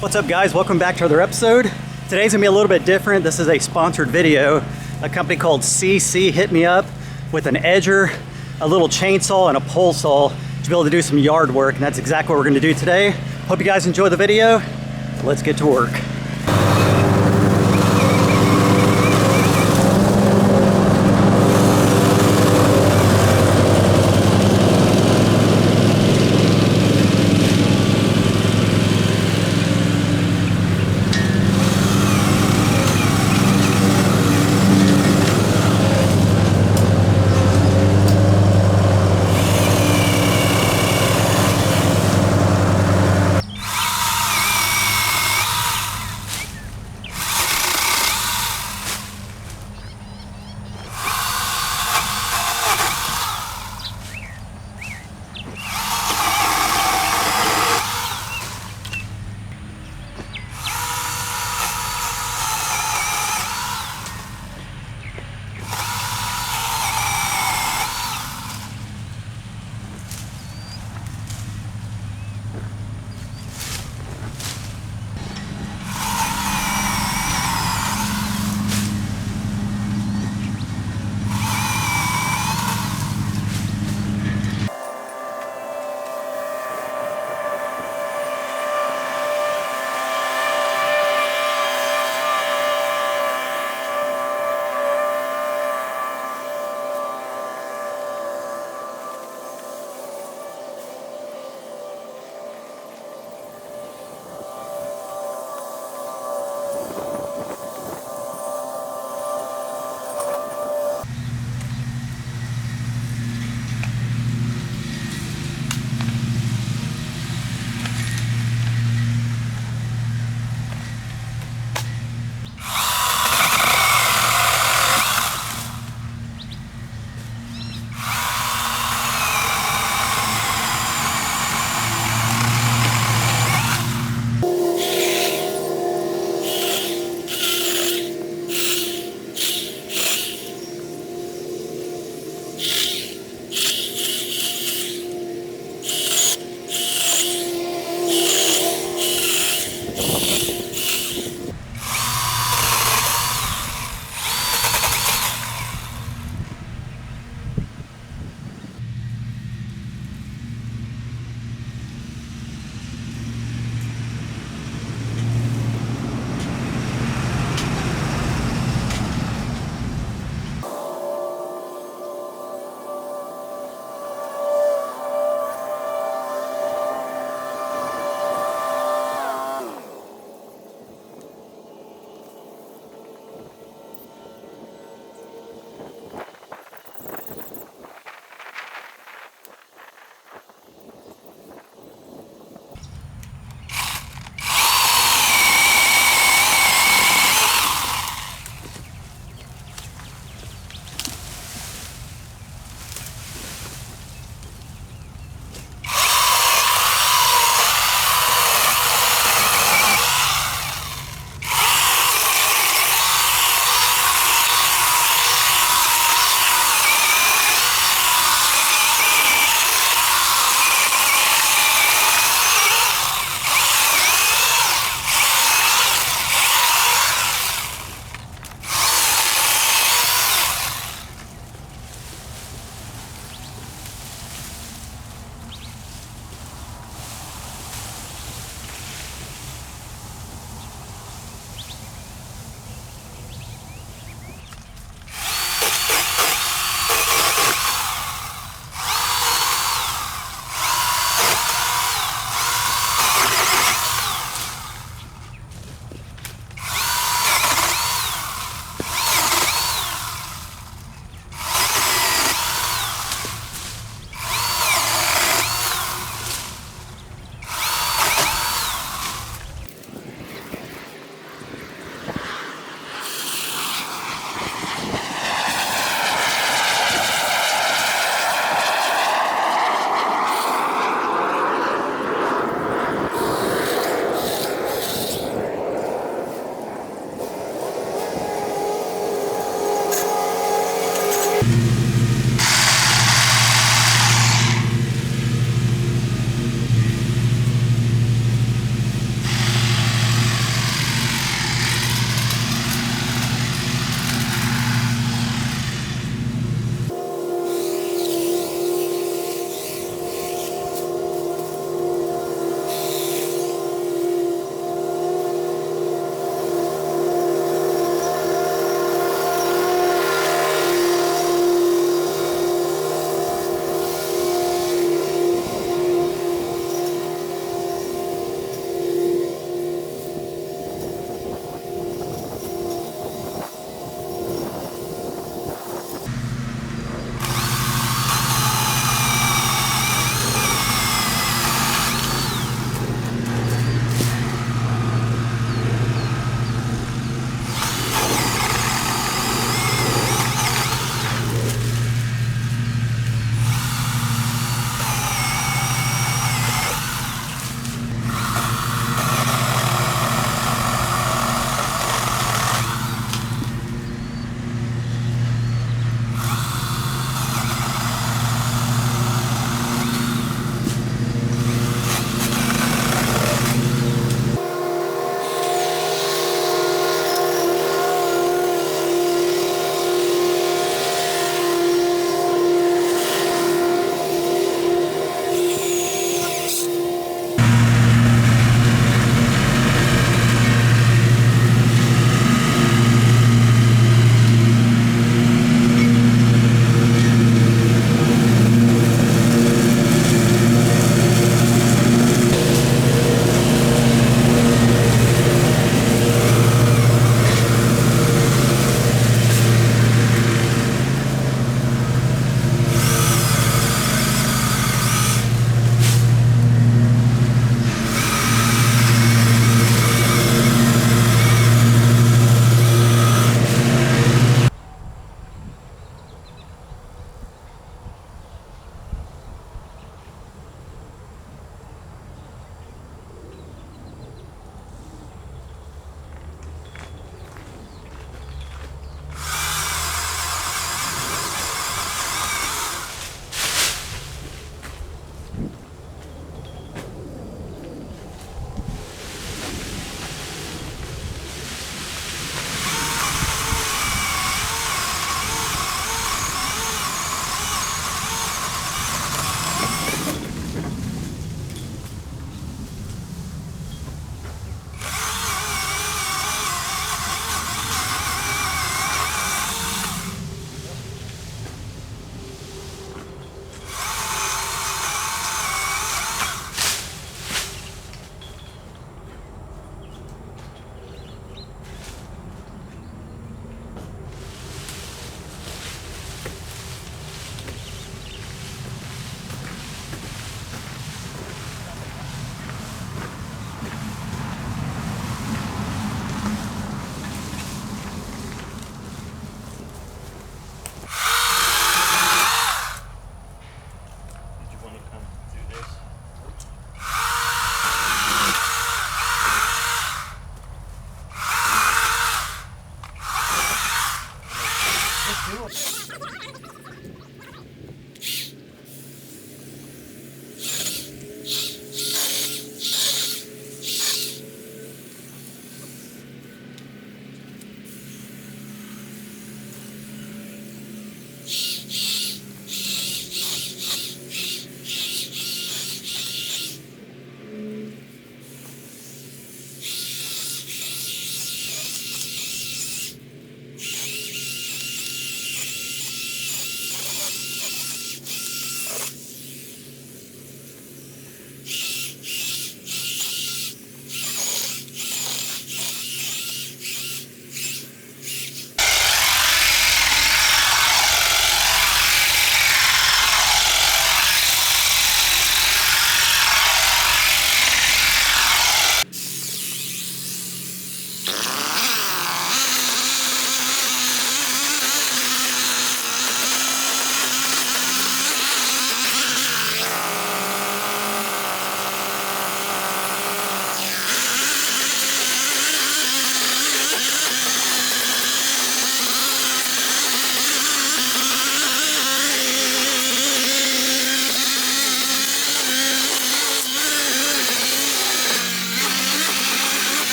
What's up guys, welcome back to another episode. Today's gonna be a little bit different. This is a sponsored video. A company called CC hit me up with an edger, a little chainsaw, and a pole saw to be able to do some yard work, and that's exactly what we're gonna do today. Hope you guys enjoy the video. Let's get to work.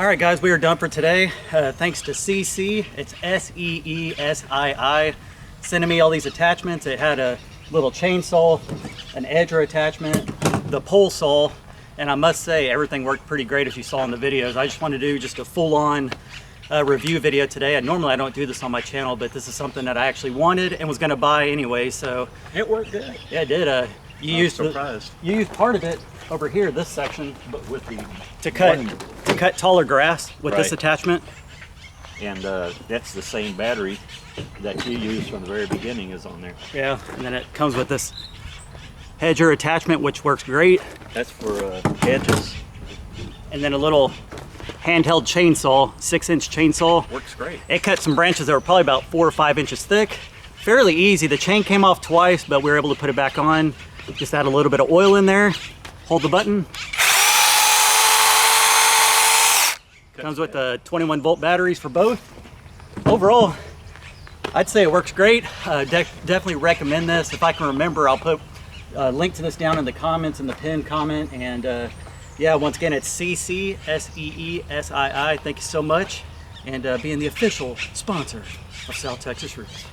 All right, guys, we are done for today. Thanks to CC, it's SEESII, sending me all these attachments. It had a little chainsaw, an edger attachment, the pole saw, and I must say everything worked pretty great as you saw in the videos. I just want to do just a full-on review video today. Normally I don't do this on my channel, but this is something that I actually wanted and was going to buy anyway, so it worked good. Yeah, it did. You used part of it over here, this section, but with the to cut taller grass with this attachment. And that's the same battery that you used from the very beginning is on there. Yeah, and then it comes with this hedger attachment, which works great. That's for hedges. And then a little handheld chainsaw, 6-inch chainsaw. Works great. It cut some branches that were probably about 4 or 5 inches thick. Fairly easy. The chain came off twice, but we were able to put it back on. Just add a little bit of oil in there. Hold the button. Comes with the 21-volt batteries for both. Overall, I'd say it works great. Definitely recommend this. If I can remember, I'll put a link to this down in the comments, in the pinned comment. And yeah, once again, it's CC, SEESII. Thank you so much. And being the official sponsor of South Texas Roots.